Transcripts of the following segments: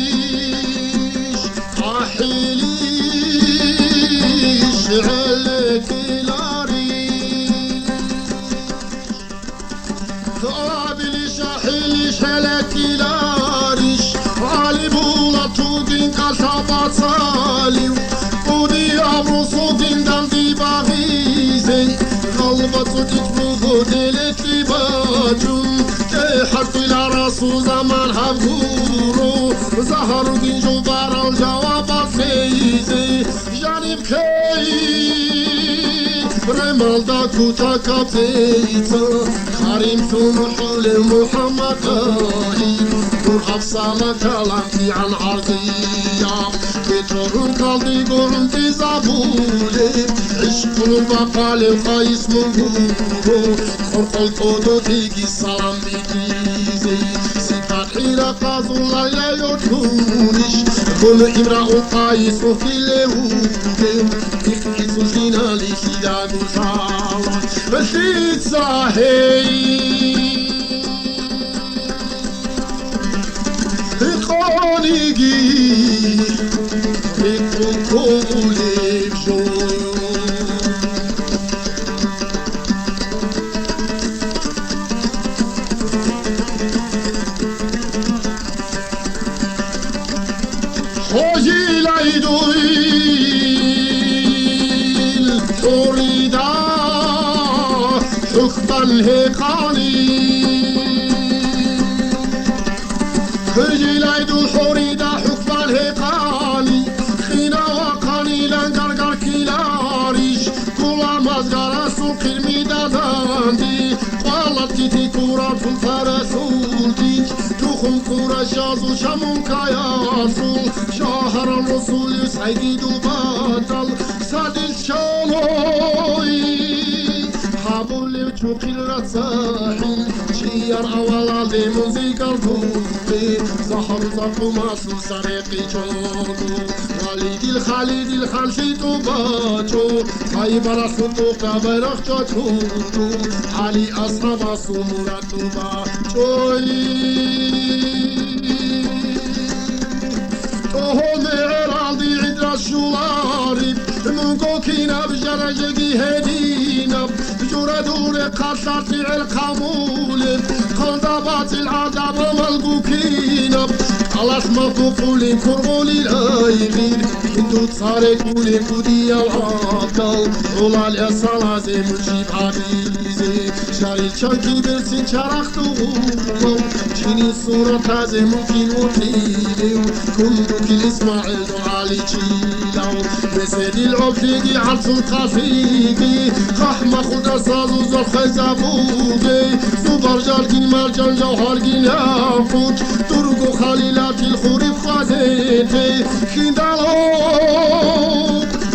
هابيليش أحيليش عليك لاريش هابيليش أحيليش عليك لاريش علي بولاتو دين كاسابات ساليو ودي أمرو صوتين داندي باغيزي غلبة تتفوق ديلك باجون حرف إلى رسول زمان حبورو زهر دين جبار الجواب سيزي جانب كي رمال دا كوتا كابيتا كريم سمح لمحمد نور حفصة مكالمتي عن عرضية بترون قلبي قرنتي زبولي عشق البقال القيس مغورو خرق القدو تيجي السلام بيجيزي سيبات حيلة قاضو الله لا يتونش كل إمرأة القيس وفي لهودي يكيس الجنة لشداد الخالة بسيط صاحي قانيجي بكل جون خوشی لایدویل توریدا حکمن هکانی خوشی لایدول توریدا حکمن هکانی خینا وقانی لنگرگر کیلاریش کلا مزگara su kirmida zandi قالت تيتي كورا فرسولتي تخم كورا شازو شمون كياسول شهر الرسول سيد البطل ساد الشالوي حابولي وشوقي الرساحل شير أولا دي موزيكا الفوقي زهر زفو ماسو سريقي جودو والدي الخالد الخالشي توباتو هاي براسو توقع برخ جاتو علي أصحاب سمورة توباتوي توهم عراضي عدر الشوارب منقو كينا بجرجقي هدينا بجورة دور قصات القمول قنضبات العذاب ملقوكينا خلاص ما فوقولي كرغولي لايغير كنتو تصارك ولي كوديا وعاقل طولال يا صلاة زي مجيب عبيزي شاري الشاكي برسين شارختو شيني الصورة تازي ممكن وطيلي كنتو كل اسماعيل دعالي تشيلو مسيدي العبدي عرس القصيقي قحمة خدا سازو زر خيزابوغي سوبر جاركين مرجان جوهر جنافوت ترقو خليلات الخوري خازيتي خندالو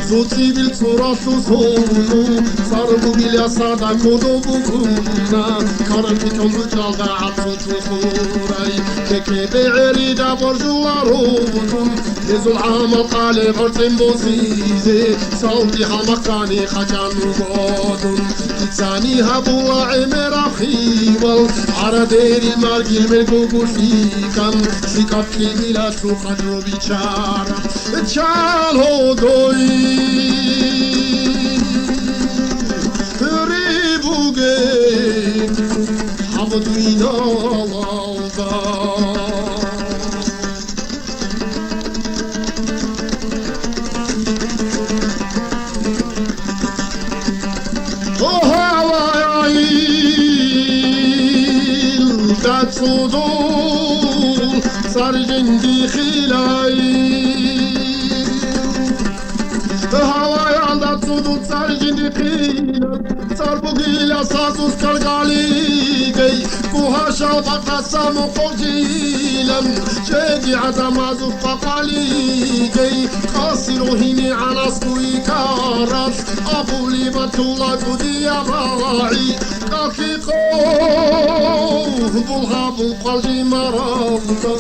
زوتي بالصورة سوسولو صاربو بلا صادا كودو بكونا كارن بكم بجالدا عطو تخوراي كيكي بعريدا برجو روتون نزو العام القالب ارتم بوزيزي صوتي حمقاني خجان وبودون كتساني هبو عمر خيول عردير المرقي الملقوقو فيكم شكاكي بلا سوخدو بيشارة تشالو دوي ريبوغي حمدوين الله صدول صار جندي خلاي هواي عند صدول صار جندي خلاي صار بقيل أساسوس كرقالي جاي كوها شافا قسم قجيلا شادي عزمازو فقالي جاي قاصرو هيني على سوي كارس أبو لي بطولة كودي راعي بلغاب قلبي مرابطة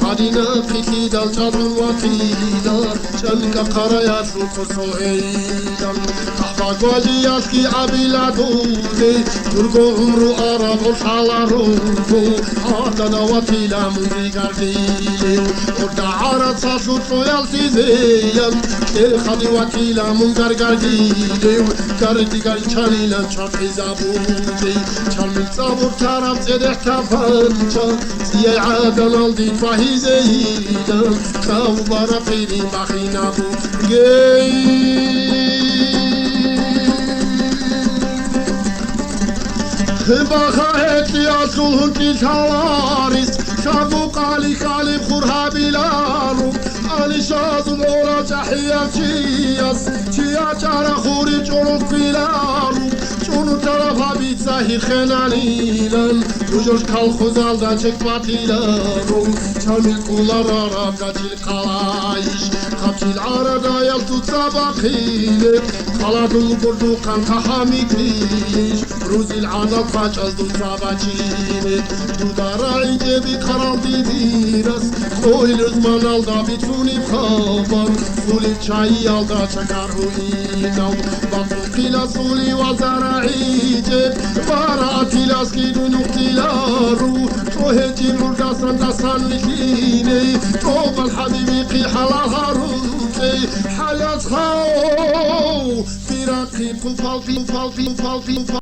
خدينا في دلتا الوكيلة شنك قريات القصوعيدة أحفظ وجياتك عبيلا دولي ترقو عمرو أراب الحلارو هذا نواتي لامي قردي وردا عرض ساشو طويل تزيان خدي واتي لامون قردي قردي قردي لان شاقي زابودي شامل صابور تارب زدح تفانشا سيا عادل الدي فاهي زيدا خاو بارا فيني باخينا بو بخاهت ياسول هنتي الحوارس شافو قالي خالي بخورها بلارو أني شازو الأورا تحيا تشياس تشيا جارا خوري جونو بلارو جونو طرفها بيتزاهي خنانيلان وجوش كالخوزال دا چك باتيلارو شامل كولار عرب دا جيل قلايش خبشي العردا يلتو تسابقيني خلادو بردو قان تحامي كريش روزي العادة فاجأز دو تاباجيني دو داراعي جيبي قرال دي ديرس خوي الرزمان الدا بيتوني بخبر فولي تشاي الدا شكار هوينو بطو قيلا سولي وزراعي جيب باراتي لاسكي دو نقتي لارو توهيتي مردا سندسان لكيني طوب الحبيبي قي حلالها روكي حياة خاو فراقي فالفي